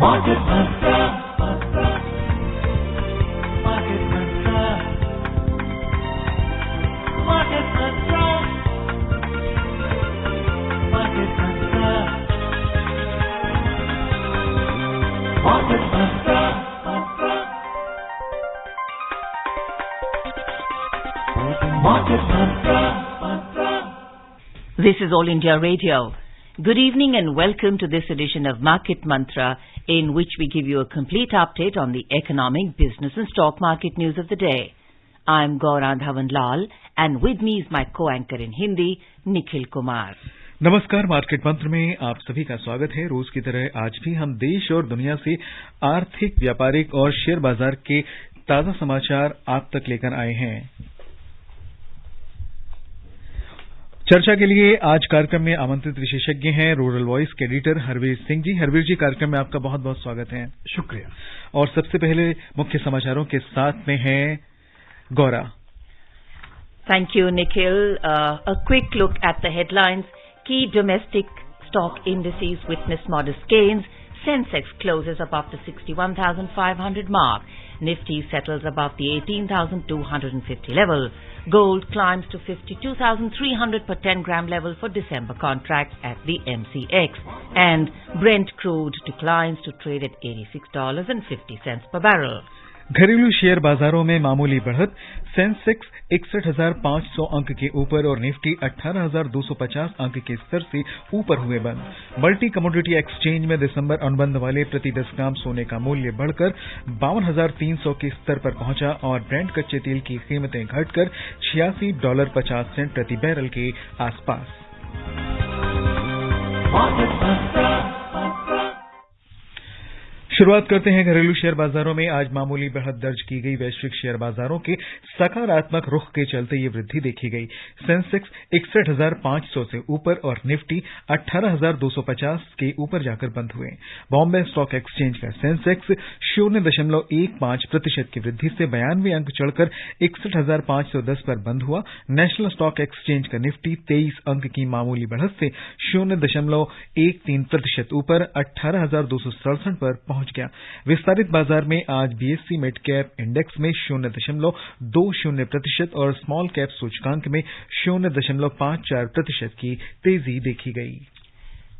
Market Mantra. Market Mantra. Market Mantra. Market Mantra. Market Mantra. Market Mantra. This is All India Radio. Good evening and welcome to this edition of Market Mantra, in which we give you a complete update on the economic, business and stock market news of the day. I'm Gaura Dhawan Lal and with me is my co-anchor in Hindi, Nikhil Kumar. नमस्कार, market मंत्र में आप सभी का स्वागत है। रोज की तरह आज भी हम देश और दुनिया से आर्थिक, व्यापारिक और शेयर बाजार के ताजा समाचार आप तक लेकर आए हैं। चर्चा के लिए आज कार्यक्रम में आमंत्रित विशेषज्ञ हैं रूरल वॉइस के एडिटर हरवीर सिंह जी। हरवीर जी, कार्यक्रम में आपका बहुत बहुत स्वागत है। शुक्रिया। और सबसे पहले मुख्य समाचारों के साथ में है Gaura. Thank you, Nikhil. A quick look at the headlines. Key domestic stock indices witnessed modest gains. Sensex closes above the 61,500 mark. Nifty settles above the 18,250 level. Gold climbs to 52,300 per 10-gram level for December contract at the MCX. And Brent crude declines to trade at $86.50 per barrel. घरेलू share बाजारों में मामूली बढ़त। Sensex 61,500 अंक के ऊपर और Nifty 18,250 अंक के स्तर से ऊपर हुए बंद। मल्टी कमोडिटी एक्सचेंज में दिसंबर अनुबंध वाले प्रति 10 ग्राम सोने का मूल्य बढ़कर 52,300 के स्तर पर पहुंचा और ब्रेंट कच्चे तेल की कीमतें घटकर $86.50 प्रति बैरल के आसपास। शुरुआत करते हैं घरेलू शेयर बाजारों में। आज मामूली बढ़त दर्ज की गई। वैश्विक शेयर बाजारों के सकारात्मक रुख के चलते ये वृद्धि देखी गई। सेंसेक्स 61,500 से ऊपर और निफ्टी 18,250 के ऊपर जाकर बंद हुए। बॉम्बे स्टॉक एक्सचेंज का सेंसेक्स 0.15% की वृद्धि से 92 अंक चढ़कर 61,510 पर बंद हुआ। नेशनल स्टॉक एक्सचेंज का निफ्टी 23 अंक की मामूली बढ़त से 0.13% ऊपर 18,267 पर पहुंच गया। विस्तारित बाजार में आज बीएसई मिड कैप इंडेक्स में 0.20% और स्मॉल कैप सूचकांक में 0.54% की तेजी देखी गई।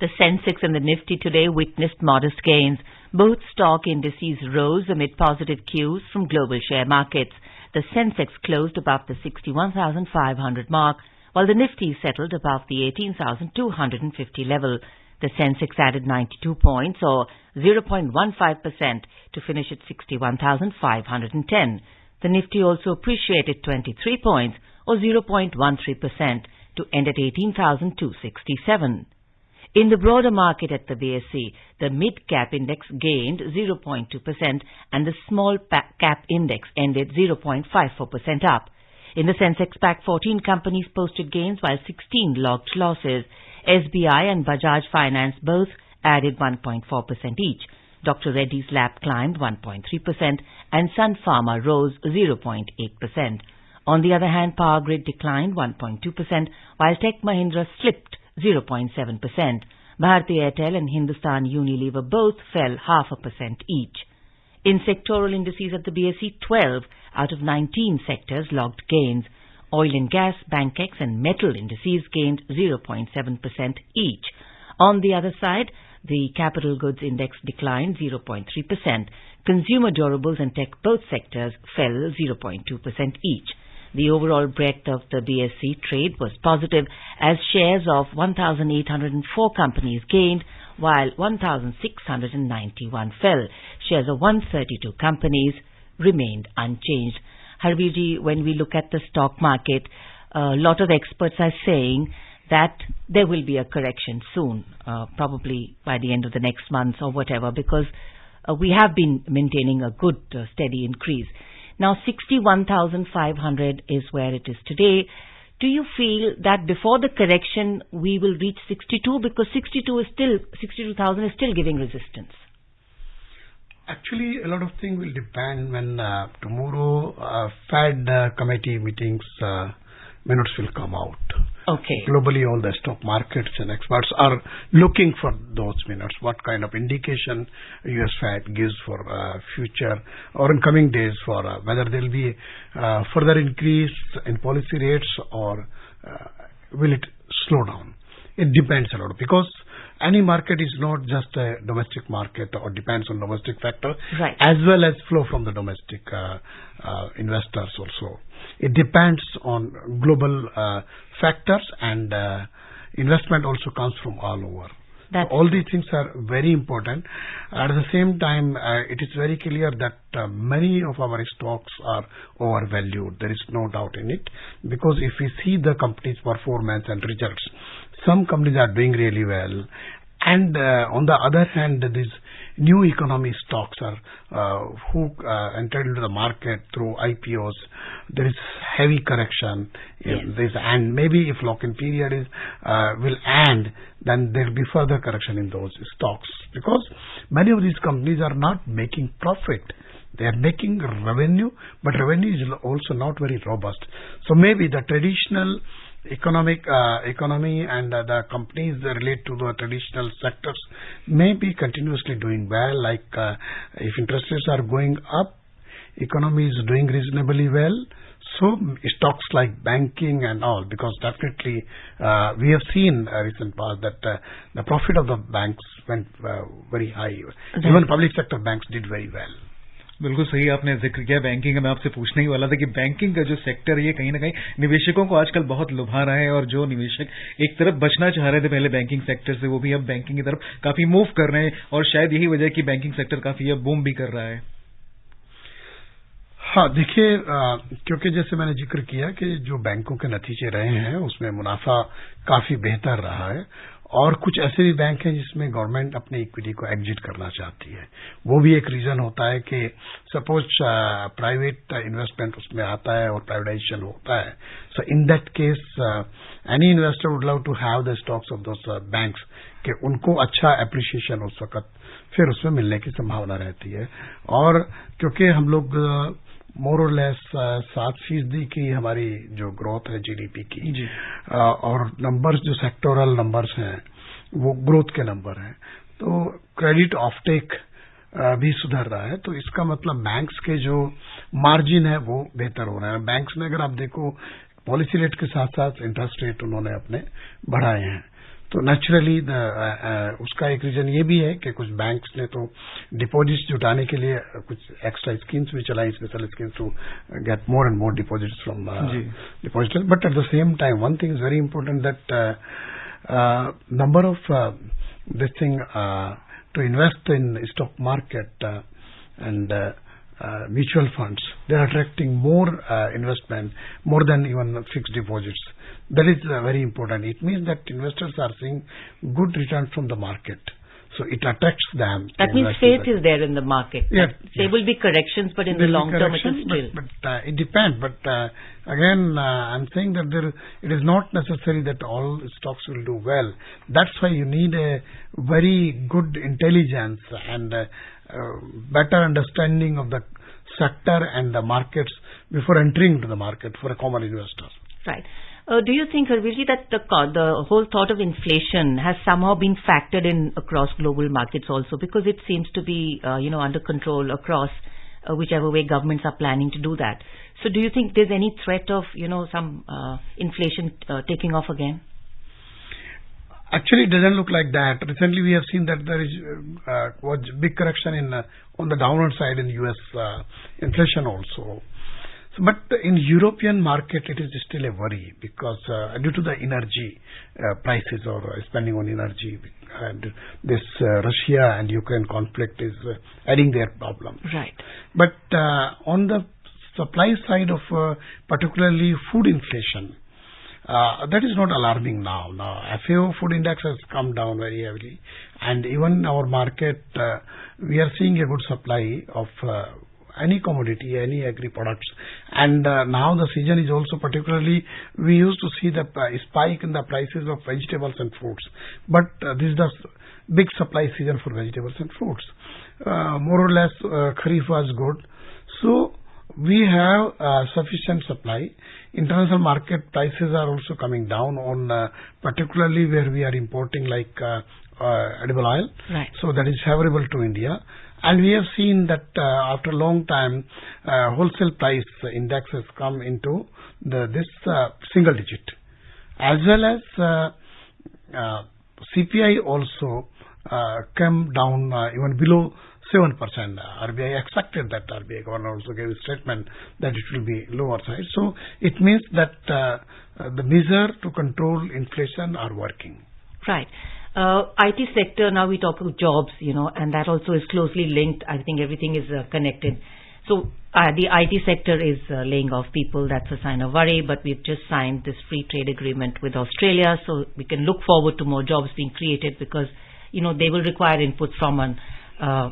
The Sensex and the Nifty today witnessed modest gains. Both stock indices rose amid positive cues from global share markets. The Sensex closed above the 61,500 mark, while the Nifty settled above the 18,250 level. The Sensex added 92 points or 0.15% to finish at 61,510. The Nifty also appreciated 23 points or 0.13% to end at 18,267. In the broader market at the BSE, the mid-cap index gained 0.2% and the small cap index ended 0.54% up. In the Sensex Pack, 14 companies posted gains while 16 logged losses. SBI and Bajaj Finance both added 1.4% each. Dr. Reddy's Lab climbed 1.3% and Sun Pharma rose 0.8%. On the other hand, Power Grid declined 1.2% while Tech Mahindra slipped 0.7%. Bharti Airtel and Hindustan Unilever both fell 0.5% each. In sectoral indices at the BSE, 12 out of 19 sectors logged gains. Oil and gas, Bankex and metal indices gained 0.7% each. On the other side, the capital goods index declined 0.3%. Consumer durables and tech both sectors fell 0.2% each. The overall breadth of the BSE trade was positive as shares of 1,804 companies gained while 1,691 fell. Shares of 132 companies remained unchanged. Harviji, when we look at the stock market, a lot of experts are saying that there will be a correction soon, probably by the end of the next month or whatever, because we have been maintaining a good steady increase. Now 61,500 is where it is today. Do you feel that before the correction we will reach 62, because 62,000 is still giving resistance? Actually, a lot of things will depend when tomorrow Fed committee meetings minutes will come out. Okay. Globally, all the stock markets and experts are looking for those minutes. What kind of indication US Fed gives for future or in coming days for whether there will be further increase in policy rates or will it slow down? It depends a lot because any market is not just a domestic market or depends on domestic factor, right, as well as flow from the domestic investors also. It depends on global factors and investment also comes from all over. So all these things are very important. At the same time, it is very clear that many of our stocks are overvalued. There is no doubt in it because if we see the company's performance and results, some companies are doing really well. And on the other hand, these new economy stocks are who entered into the market through IPOs. There is heavy correction in this, and maybe if lock-in period is will end, then there will be further correction in those stocks because many of these companies are not making profit. They are making revenue, but revenue is also not very robust. So maybe the traditional economy and the companies that relate to the traditional sectors may be continuously doing well. Like if interest rates are going up, economy is doing reasonably well. So stocks like banking and all, because definitely we have seen recent past that the profit of the banks went very high. Even public sector banks did very well. बिल्कुल सही आपने जिक्र किया banking का। मैं आपसे पूछने ही वाला था कि बैंकिंग का जो सेक्टर है ये कहीं ना कहीं निवेशकों को आजकल बहुत लुभा रहा है और जो निवेशक एक तरफ बचना चाह रहे थे पहले बैंकिंग सेक्टर से, वो भी अब बैंकिंग की तरफ काफी मूव कर रहे हैं और शायद यही वजह है कि बैंकिंग सेक्टर काफी अब बूम भी कर रहा है। हाँ, देखिए क्योंकि जैसे मैंने जिक्र किया कि जो बैंकों के नतीजे रहे हैं उसमें मुनाफा काफी बेहतर रहा है और कुछ ऐसे भी बैंक हैं जिसमें गवर्नमेंट अपने इक्विटी को एग्जिट करना चाहती है। वो भी एक रीजन होता है कि सपोज प्राइवेट इन्वेस्टमेंट उसमें आता है और प्राइवेटाइजेशन होता है। So in that case any investor would love to have the stocks of those banks कि उनको अच्छा एप्रिसिएशन उस वक्त फिर उसमें मिलने की संभावना रहती है। और क्योंकि हम लोग मोर और लेस 7% की हमारी जो ग्रोथ है जीडीपी की और नंबर्स जो सेक्टोरल नंबर्स हैं वो ग्रोथ के नंबर हैं, तो क्रेडिट ऑफटेक भी सुधर रहा है। तो इसका मतलब बैंक्स के जो मार्जिन है वो बेहतर हो रहा है। बैंक्स ने अगर आप देखो पॉलिसी रेट के साथ साथ इंटरेस्ट रेट उन्होंने अपने बढ़ाए हैं, तो नेचुरली उसका एक रीजन ये भी है कि कुछ बैंक्स ने तो डिपॉजिट्स जुटाने के लिए कुछ एक्स्ट्रा स्कीम्स भी चलाई, special schemes to get more and more deposits from depositors. But at the same time one thing is very important that number of this thing to invest in stock market and mutual funds, they are attracting more investment, more than even fixed deposits. That is very important. It means that investors are seeing good returns from the market. So it attracts them. That means faith is there in the market. Yeah, there will be corrections, but in the long term it is still. But it depends. But again, I'm saying that it is not necessary that all stocks will do well. That's why you need a very good intelligence and better understanding of the sector and the markets before entering into the market for a common investor. Right. Do you think, Harveer, that the whole thought of inflation has somehow been factored in across global markets also, because it seems to be under control across whichever way governments are planning to do that? So do you think there's any threat of some inflation taking off again? Actually, it doesn't look like that. Recently, we have seen that there is was big correction on the downward side in U.S. Inflation also. So, but in European market, it is still a worry because due to the energy prices or spending on energy, and this Russia and Ukraine conflict is adding their problem. Right. But on the supply side of particularly food inflation, that is not alarming now. Now, FAO food index has come down very heavily, and even our market, we are seeing a good supply of any commodity, any agri products. And now the season is also particularly, we used to see the spike in the prices of vegetables and fruits. But this is the big supply season for vegetables and fruits. More or less, Kharif was good. So, We have sufficient supply. International market prices are also coming down on particularly where we are importing like edible oil. Right. So that is favorable to India. And we have seen that after a long time, wholesale price index has come into this single digit. As well as CPI also came down even below 7%. RBI expected that. RBI governor also gave a statement that it will be lower side. So it means that the measure to control inflation are working. Right. IT sector, now we talk about jobs, and that also is closely linked. I think everything is connected. So the IT sector is laying off people. That's a sign of worry, but we've just signed this free trade agreement with Australia, so we can look forward to more jobs being created because, they will require inputs from an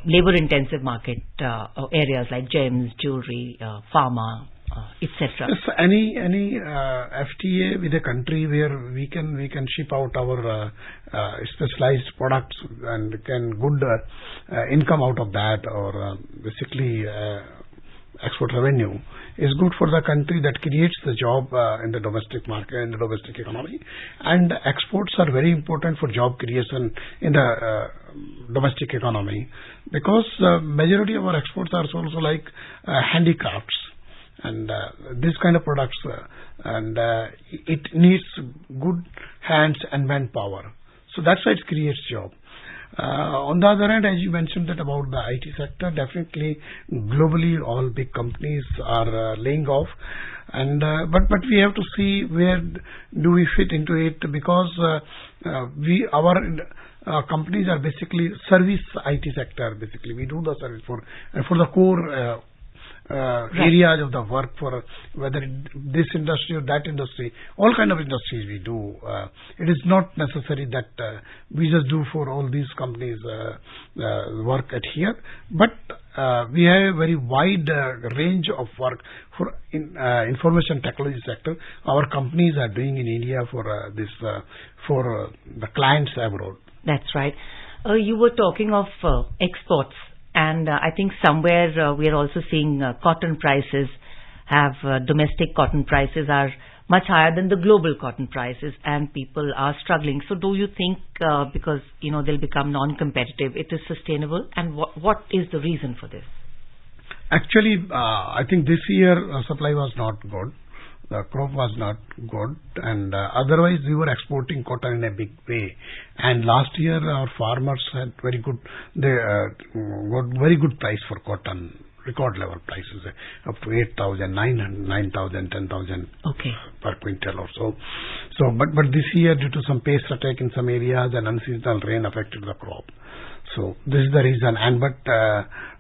labor-intensive market areas like gems, jewelry, pharma, etc. Yes, any FTA with a country where we can ship out our specialized products and can good income out of that, or basically export revenue is good for the country. That creates the job in the domestic market, in the domestic economy, and exports are very important for job creation in the domestic economy, because majority of our exports are also like handicrafts and this kind of products, and it needs good hands and manpower. So that's why it creates job. On the other hand, as you mentioned that about the IT sector, definitely globally all big companies are laying off, and but we have to see where do we fit into it, because our companies are basically service IT sector. Basically, we do the service for the core areas of the work, for whether this industry or that industry, all kind of industries we do. It is not necessary that we just do for all these companies work at here, but we have a very wide range of work for information technology sector. Our companies are doing in India for for the clients abroad. That's right. You were talking of exports. And I think somewhere we are also seeing cotton prices domestic cotton prices are much higher than the global cotton prices, and people are struggling. So do you think because they'll become non-competitive, it is sustainable, and what is the reason for this? Actually, I think this year supply was not good. The crop was not good, and otherwise we were exporting cotton in a big way. And last year our farmers had very good, they got very good price for cotton, record level prices, up to 8,000, 9,000, 10,000 per quintal or so. So, but this year due to some pest attack in some areas and unseasonal rain affected the crop. So this is the reason. And but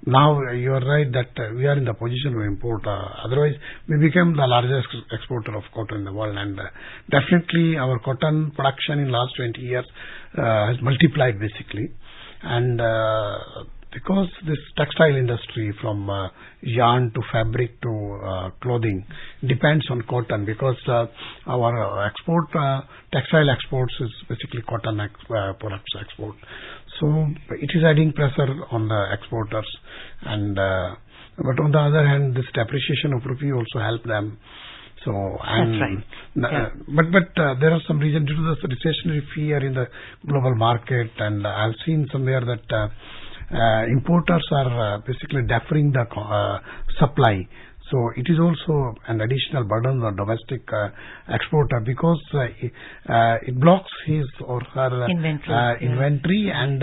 now you are right that we are in the position to import. Otherwise, we became the largest exporter of cotton in the world, and definitely our cotton production in last 20 years has multiplied basically. And because this textile industry from yarn to fabric to clothing depends on cotton, because our export textile exports is basically cotton products export. So it is adding pressure on the exporters, and but on the other hand, this depreciation of rupee also help them. So and that's right. But there are some reasons due to the recessionary fear in the global market, and I've seen somewhere that importers are basically deferring the supply. So it is also an additional burden on domestic exporter, because it blocks his or her inventory and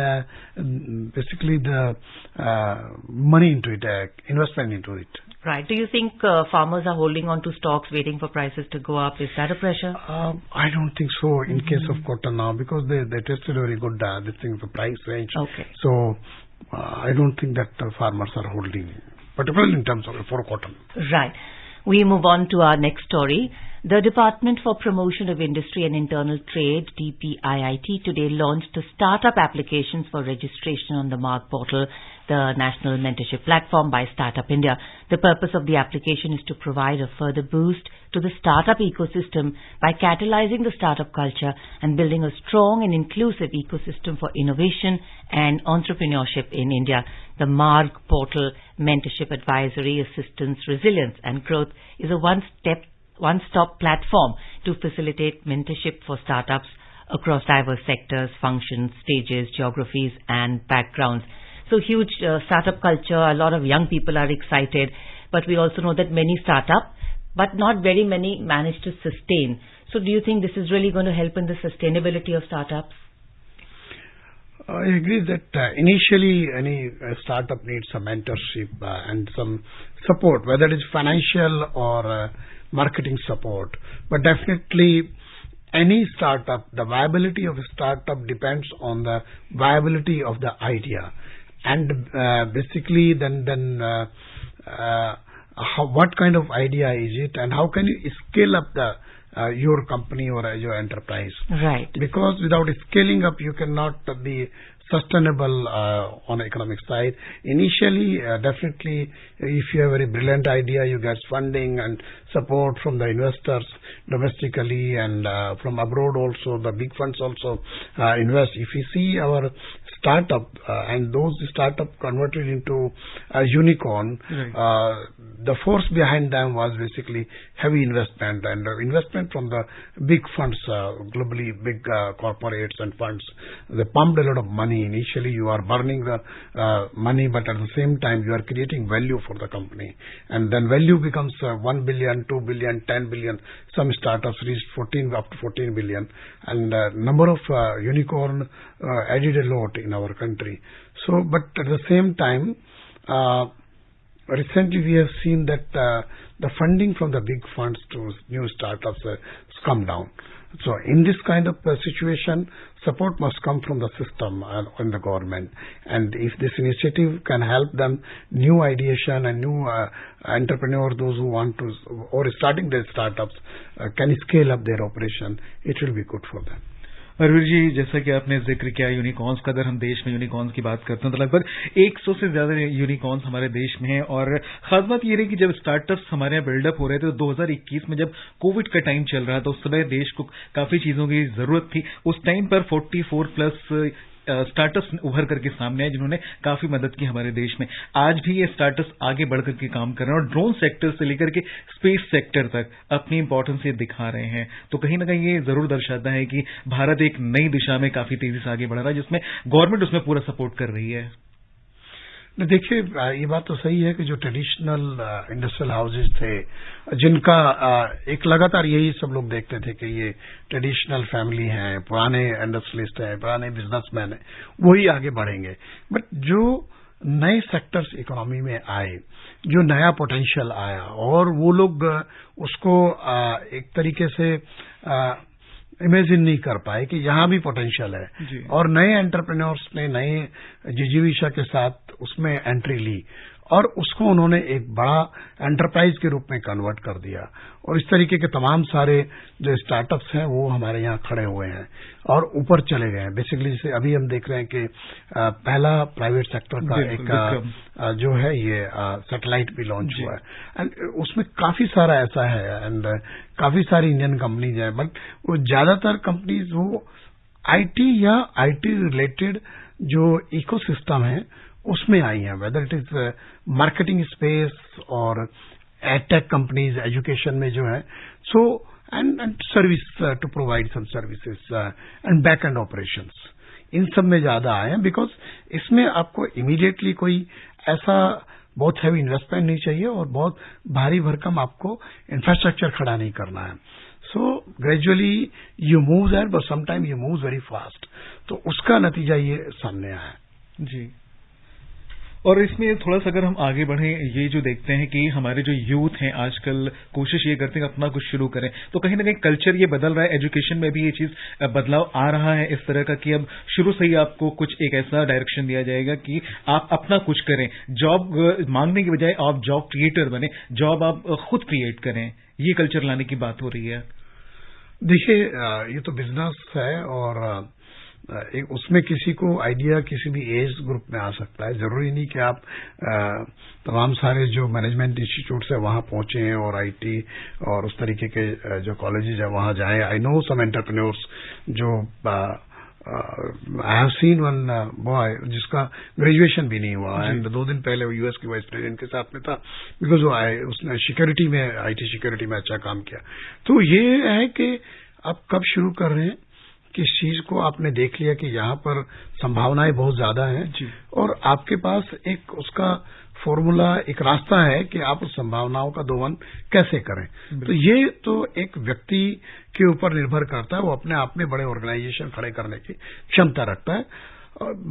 basically the money into it, investment into it. Right. Do you think farmers are holding on to stocks waiting for prices to go up? Is that a pressure? I don't think so in case of cotton now, because they tested very good this thing, the price range. Okay. So I don't think that farmers are holding, particularly in terms of for cotton. Right. We move on to our next story. The Department for Promotion of Industry and Internal Trade, DPIIT, today launched the startup applications for registration on the MARG portal, the National Mentorship Platform by Startup India. The purpose of the application is to provide a further boost to the startup ecosystem by catalyzing the startup culture and building a strong and inclusive ecosystem for innovation and entrepreneurship in India. The MARG portal, Mentorship Advisory, Assistance, Resilience and Growth, is a one-stop platform to facilitate mentorship for startups across diverse sectors, functions, stages, geographies and backgrounds. So huge startup culture, a lot of young people are excited, but we also know that many start up, but not very many manage to sustain. So do you think this is really going to help in the sustainability of startups? I agree that initially any startup needs some mentorship and some support, whether it is financial or marketing support. But definitely any startup, the viability of a startup depends on the viability of the idea. And basically then what kind of idea is it, and how can you scale up your company or your enterprise? Right. Because without scaling up, you cannot be sustainable on the economic side. Initially, definitely, if you have a very brilliant idea, you get funding and support from the investors domestically and from abroad also. The big funds also invest. If you see our startup and those startup converted into a unicorn, right. The force behind them was basically heavy investment and investment from the big funds, globally big corporates and funds. They pumped a lot of money. Initially, you are burning the money, but at the same time, you are creating value for the company. And then value becomes 1 billion, 2 billion, 10 billion. Some startups reached up to 14 billion. And number of unicorn added a lot in our country. So, but at the same time, recently we have seen that the funding from the big funds to new startups has come down. So in this kind of situation, support must come from the system and the government. And if this initiative can help them, new ideation and new entrepreneur, those who want to, or starting their startups, can scale up their operation, it will be good for them. Arvind ji, जैसा कि आपने जिक्र किया unicorns का, अगर हम देश में यूनिकॉर्न्स की बात करते हैं तो लगभग 100 से ज्यादा यूनिकॉर्न्स हमारे देश में हैं। और खास बात ये रही कि जब स्टार्टअप्स हमारे यहाँ बिल्डअप हो रहे थे तो 2021 में जब कोविड का टाइम चल रहा था, उस समय देश को काफी चीजों की जरूरत थी। उस टाइम पर 44+ स्टार्टअप्स उभर करके सामने आए जिन्होंने काफी मदद की हमारे देश में। आज भी ये स्टार्टअप्स आगे बढ़ करके काम कर रहे हैं और ड्रोन सेक्टर से लेकर के स्पेस सेक्टर तक अपनी इंपॉर्टेंस ये दिखा रहे हैं। तो कहीं ना कहीं ये जरूर दर्शाता है कि भारत एक नई दिशा में काफी तेजी से आगे बढ़ रहा है, जिसमें गवर्नमेंट उसमें पूरा सपोर्ट कर रही है। देखिए, ये बात तो सही है कि जो ट्रेडिशनल इंडस्ट्रियल हाउसेज थे, जिनका एक लगातार यही सब लोग देखते थे कि ये ट्रेडिशनल फैमिली हैं, पुराने इंडस्ट्रियलिस्ट हैं, पुराने बिजनेसमैन हैं, वही आगे बढ़ेंगे। बट जो नए सेक्टर्स इकोनॉमी में आए, जो नया पोटेंशियल आया और वो लोग उसको एक तरीके से इमेजिन नहीं कर पाए कि यहाँ भी पोटेंशियल है, और नए एंटरप्रेन्योर्स ने नए जिजीविशा के साथ उसमें एंट्री ली और उसको उन्होंने एक बड़ा एंटरप्राइज के रूप में कन्वर्ट कर दिया। और इस तरीके के तमाम सारे जो स्टार्टअप्स हैं वो हमारे यहाँ खड़े हुए हैं और ऊपर चले गए हैं। बेसिकली जैसे अभी हम देख रहे हैं कि पहला प्राइवेट सेक्टर का एक जो है ये सैटेलाइट भी लॉन्च हुआ है, एंड उसमें काफी सारा ऐसा है एंड काफी सारी इंडियन कंपनीज हैं, बट वो ज्यादातर कंपनीज वो आईटी या आईटी रिलेटेड जो इकोसिस्टम है उसमें आई हैं, whether it is marketing space और एडटेक कंपनीज एजुकेशन में जो है, so and service to provide some services and back end operations, इन सब में ज्यादा आए हैं। बिकॉज इसमें आपको इमीडिएटली कोई ऐसा बहुत हैवी इन्वेस्टमेंट नहीं चाहिए और बहुत भारी भरकम आपको इंफ्रास्ट्रक्चर खड़ा नहीं करना है। So gradually you move that, but sometime you move very fast. तो उसका नतीजा ये सामने आया है जी। और इसमें थोड़ा सा अगर हम आगे बढ़ें, ये जो देखते हैं कि हमारे जो यूथ हैं आजकल कोशिश ये करते हैं अपना कुछ शुरू करें, तो कहीं ना कहीं कल्चर ये बदल रहा है, एजुकेशन में भी ये चीज बदलाव आ रहा है इस तरह का कि अब शुरू से ही आपको कुछ एक ऐसा डायरेक्शन दिया जाएगा कि आप अपना कुछ करें, जॉब मांगने की बजाय आप जॉब क्रिएटर बने, जॉब आप खुद क्रिएट करें। ये कल्चर लाने की बात हो रही है? देखिए, ये तो बिजनेस है और उसमें किसी को आइडिया किसी भी एज ग्रुप में आ सकता है। जरूरी नहीं कि आप तमाम सारे जो मैनेजमेंट इंस्टीट्यूट है वहां पहुंचे और आईटी और उस तरीके के जो कॉलेजेस है वहां जाएं। आई नो सम एंटरप्रेन्योर्स जो I have seen one boy जिसका ग्रेजुएशन भी नहीं हुआ एंड 2 दिन पहले वो यूएस के वाइस प्रेसिडेंट के साथ में था, बिकॉज उसने सिक्योरिटी में, आईटी सिक्योरिटी में अच्छा काम किया। तो ये है कि आप कब शुरू कर रहे हैं, किस चीज को आपने देख लिया कि यहाँ पर संभावनाएं बहुत ज्यादा हैं और आपके पास एक उसका फॉर्मूला, एक रास्ता है कि आप उस संभावनाओं का दोहन कैसे करें। तो ये तो एक व्यक्ति के ऊपर निर्भर करता है, वो अपने आप में बड़े ऑर्गेनाइजेशन खड़े करने की क्षमता रखता है,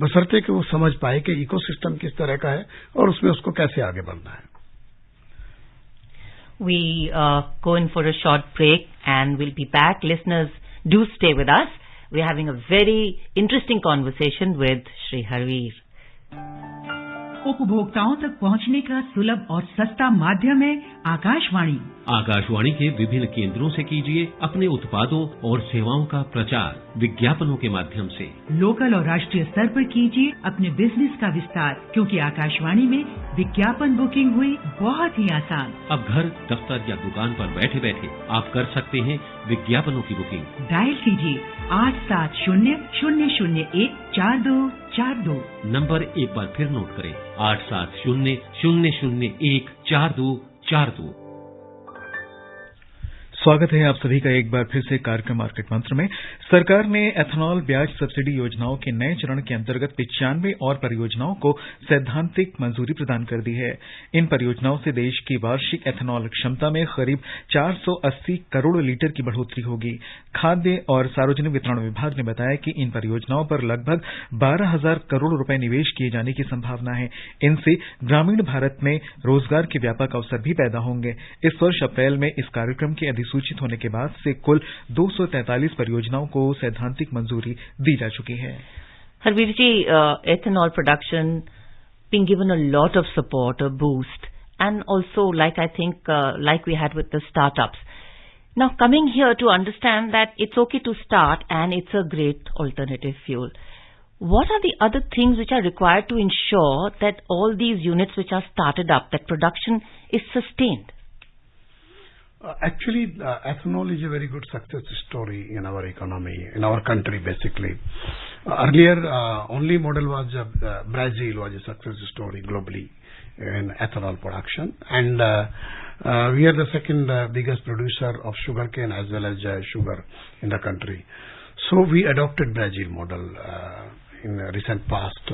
बशर्ते कि वो समझ पाए कि इकोसिस्टम किस तरह का है और उसमें उसको कैसे आगे बढ़ना है। We go in for a short break and we'll be back. Listeners, do stay with us. We're having a very interesting conversation with Shri Harveer. उपभोक्ताओं तक पहुंचने का सुलभ और सस्ता माध्यम है आकाशवाणी। आकाशवाणी के विभिन्न केंद्रों से कीजिए अपने उत्पादों और सेवाओं का प्रचार विज्ञापनों के माध्यम से। लोकल और राष्ट्रीय स्तर पर कीजिए अपने बिजनेस का विस्तार, क्योंकि आकाशवाणी में विज्ञापन बुकिंग हुई बहुत ही आसान। अब घर, दफ्तर या दुकान पर बैठे बैठे आप कर सकते हैं विज्ञापनों की बुकिंग। डायल कीजिए 870-001-4242। नंबर एक बार फिर नोट करें, 870-001-4242। स्वागत है आप सभी का एक बार फिर से कार्यक्रम मार्केट मंत्र में। सरकार ने एथेनॉल ब्याज सब्सिडी योजनाओं के नए चरण के अंतर्गत 95 और परियोजनाओं को सैद्धांतिक मंजूरी प्रदान कर दी है। इन परियोजनाओं से देश की वार्षिक एथेनॉल क्षमता में करीब 480 करोड़ लीटर की बढ़ोतरी होगी। खाद्य और सार्वजनिक वितरण विभाग ने बताया कि इन परियोजनाओं पर लगभग 12,000 करोड़ रुपए निवेश किए जाने की संभावना है। इनसे ग्रामीण भारत में रोजगार के व्यापक अवसर भी पैदा होंगे। इस वर्ष अप्रैल में इस कार्यक्रम की अधिसूचित होने के बाद से कुल 243 परियोजनाओं को सैद्धांतिक मंजूरी दी जा चुकी है। Harveer ji, ethanol production being given a lot of support, a boost, and also like I think like we had with the startups. Now coming here to understand that it's okay to start and it's a great alternative fuel. What are the other things which are required to ensure that all these units which are started up, that production is sustained? Actually, ethanol is a very good success story in our economy, in our country basically. Earlier, only model was Brazil was a success story globally in ethanol production, and we are the second biggest producer of sugarcane as well as sugar in the country. So we adopted Brazil model in recent past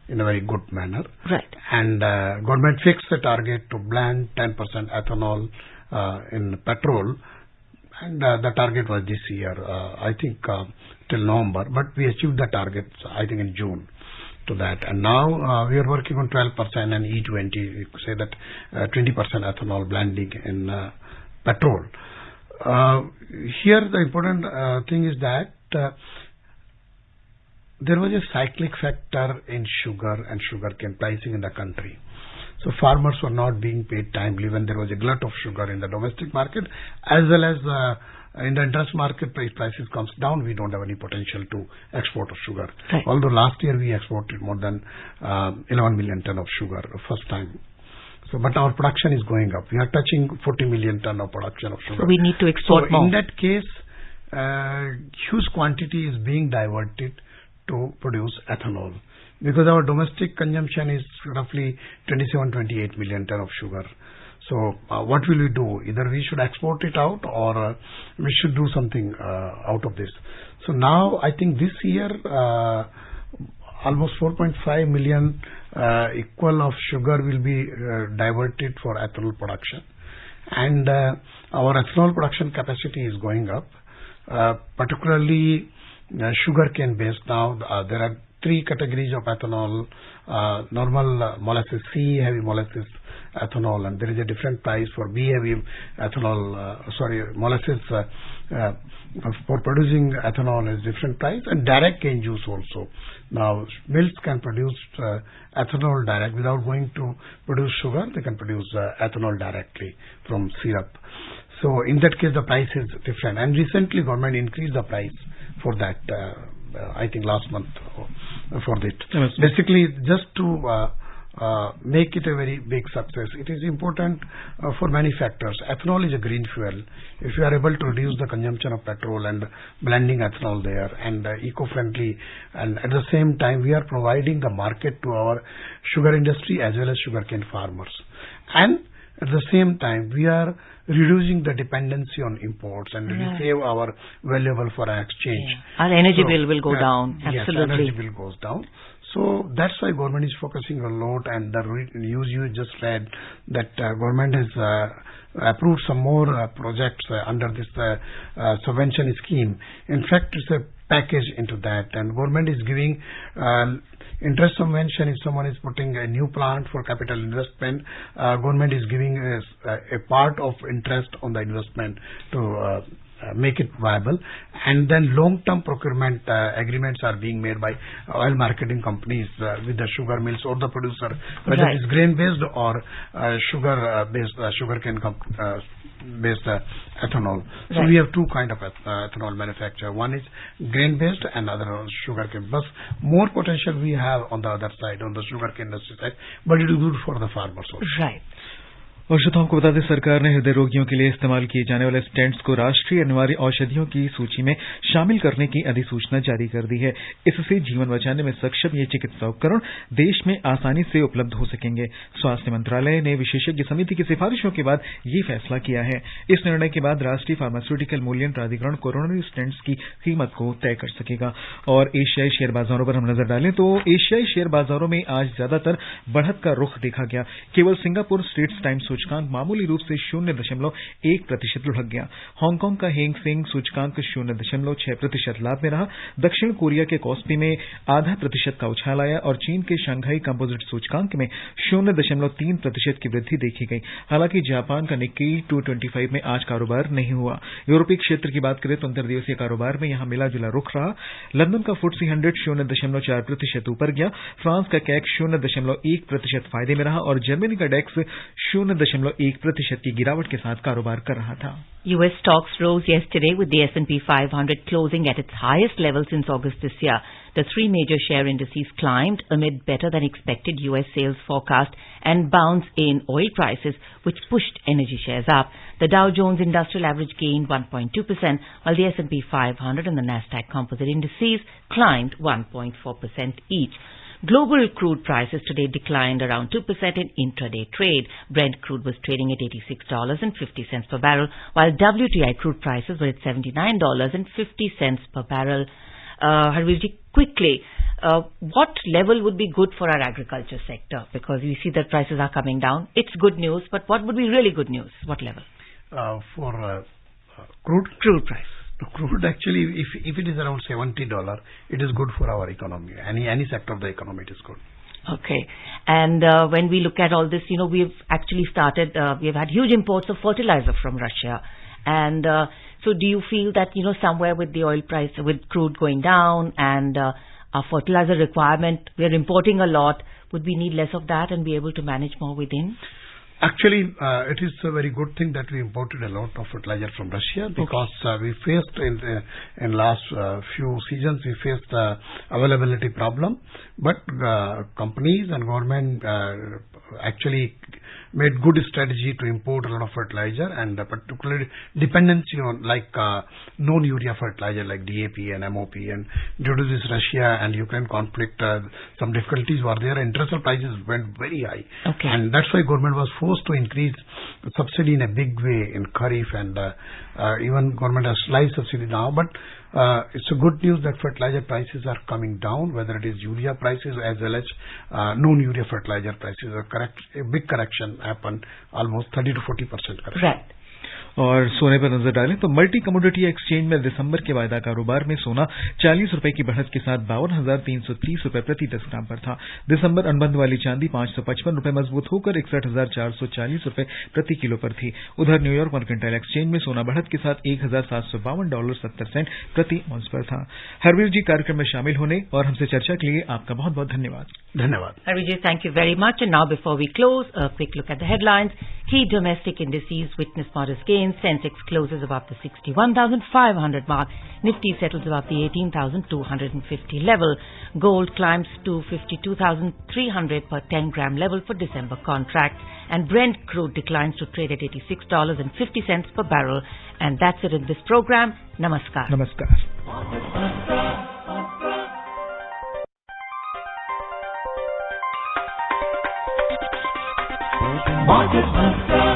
in a very good manner. Right. And government fixed the target to blend 10% ethanol in petrol, and the target was this year, I think till November, but we achieved the target, I think in June to that. And now we are working on 12% and E20, you could say that 20% ethanol blending in petrol. Here the important thing is that there was a cyclic factor in sugar and sugarcane pricing in the country. So farmers were not being paid timely when there was a glut of sugar in the domestic market, as well as in the international market prices comes down, we don't have any potential to export of sugar. Right. Although last year we exported more than 11 million ton of sugar first time. So, but our production is going up. We are touching 40 million ton of production of sugar. So we need to export more. In that case, huge quantity is being diverted to produce ethanol, because our domestic consumption is roughly 27-28 million ton of sugar. So what will we do? Either we should export it out or we should do something out of this. So now I think this year almost 4.5 million equal of sugar will be diverted for ethanol production, and our ethanol production capacity is going up, particularly sugarcane based. Now there are 3 categories of ethanol: normal molasses, C heavy molasses ethanol, and there is a different price for B heavy ethanol. Molasses for producing ethanol is different price, and direct cane juice also. Now mills can produce ethanol direct without going to produce sugar. They can produce ethanol directly from syrup. So in that case, the price is different. And recently, government increased the price for that. I think last month for it. Yes. Basically, just to make it a very big success, it is important for many factors. Ethanol is a green fuel. If you are able to reduce the consumption of petrol and blending ethanol there and eco-friendly, and at the same time we are providing the market to our sugar industry as well as sugarcane farmers, and at the same time we are reducing the dependency on imports and we save our valuable foreign exchange. Yeah. Our energy bill will go down. Yes, Absolutely. energy bill goes down. So that's why government is focusing a lot, and the news you just read that government has approved some more projects under this subvention scheme. In fact, it's a package into that, and government is giving interest subvention if someone is putting a new plant for capital investment. Government is giving a part of interest on the investment to make it viable, and then long-term procurement agreements are being made by oil marketing companies with the sugar mills or the producer, whether it is grain-based or sugar-based, sugarcane based ethanol. So we have two kind of ethanol manufacture. One is grain-based and other on sugarcane. But more potential we have on the other side, on the sugarcane industry side, but it is good for the farmers also. Right. और श्रोताओं को बता दें, सरकार ने हृदय रोगियों के लिए इस्तेमाल किए जाने वाले स्टेंट्स को राष्ट्रीय अनिवार्य औषधियों की सूची में शामिल करने की अधिसूचना जारी कर दी है। इससे जीवन बचाने में सक्षम ये चिकित्सा उपकरण देश में आसानी से उपलब्ध हो सकेंगे। स्वास्थ्य मंत्रालय ने विशेषज्ञ समिति की सिफारिशों के बाद ये फैसला किया है। इस निर्णय के बाद राष्ट्रीय फार्मास्यूटिकल मूल्यन प्राधिकरण कोरोनरी स्टेंट्स की कीमत को तय कर सकेगा। और एशियाई शेयर बाजारों पर हम नजर डालें तो एशियाई शेयर बाजारों में आज ज्यादातर बढ़त का रुख देखा गया। केवल सिंगापुर स्ट्रेट्स टाइम्स सूचकांक मामूली रूप से 0.1% लुढ़क गया। हांगकांग का हेंग सेंग सूचकांक 0.6% लाभ में रहा। दक्षिण कोरिया के कॉस्पी में 0.5% का उछाल आया और चीन के शंघाई कंपोजिट सूचकांक में 0.3% की वृद्धि देखी गई। हालांकि जापान का निक्केई 225 में आज कारोबार नहीं हुआ। यूरोपीय क्षेत्र की बात करें तो अंतर्दिवसीय कारोबार में यहां मिला जुला रुख रहा। लंदन का फुट्सी 100 0.4% ऊपर गया। फ्रांस का कैक 0.1% फायदे में रहा और जर्मनी का डेक्स 0.1% की गिरावट के साथ कारोबार कर रहा था। US stocks rose yesterday with the S&P 500 closing at its highest level since August this year. The three major share indices climbed amid better than expected US sales forecast and bounce in oil prices, which pushed energy shares up. The Dow Jones Industrial Average gained 1.2%, while the S&P 500 and the Nasdaq Composite indices climbed 1.4% each. Global crude prices today declined around 2% in intraday trade. Brent crude was trading at $86.50 per barrel, while WTI crude prices were at $79.50 per barrel. Harveerji, quickly, what level would be good for our agriculture sector? Because we see that prices are coming down. It's good news, but what would be really good news? What level? For crude? Crude price. Crude actually, if it is around $70, it is good for our economy. Any sector of the economy, it is good. Okay. And when we look at all this, we've actually started, we've had huge imports of fertilizer from Russia. And so do you feel that, somewhere with the oil price, with crude going down and our fertilizer requirement, we're importing a lot, would we need less of that and be able to manage more within? Actually, it is a very good thing that we imported a lot of fertilizer from Russia because we faced in last few seasons we faced availability problem, but companies and government actually made good strategy to import a lot of fertilizer, and particularly dependency on non-urea fertilizer like DAP and MOP, and due to this Russia and Ukraine conflict, some difficulties were there. International prices went very high, and that's why government was forced to increase subsidy in a big way in Kharif, and even government has slight subsidy now, but it's a good news that fertilizer prices are coming down, whether it is urea prices as well as non-urea fertilizer prices. A big correction happened, almost 30 to 40% correction. Right. और सोने पर नजर डालें तो multi commodity exchange में दिसंबर के वायदा कारोबार में सोना 40 रुपए की बढ़त के साथ 52,330 रुपए प्रति 10 ग्राम पर था। दिसंबर अनुबंध वाली चांदी 555 रुपए मजबूत होकर 61,440 रुपए प्रति किलो पर थी। उधर न्यूयॉर्क मर्केंटाइल एक्सचेंज में सोना बढ़त के साथ $1,752.70 प्रति औंस पर था। हरवीर जी, कार्यक्रम में शामिल होने और हमसे चर्चा के लिए आपका बहुत बहुत धन्यवाद। धन्यवाद। Harveer ji, thank you very much. And now before we close, a quick look at the headlines. Key domestic indices witnessed modest gains. Sensex closes above the 61,500 mark. Nifty settles above the 18,250 level. Gold climbs to 52,300 per 10-gram level for December contracts. And Brent crude declines to trade at $86.50 per barrel. And that's it in this program. Namaskar. Namaskar. Market Mantra.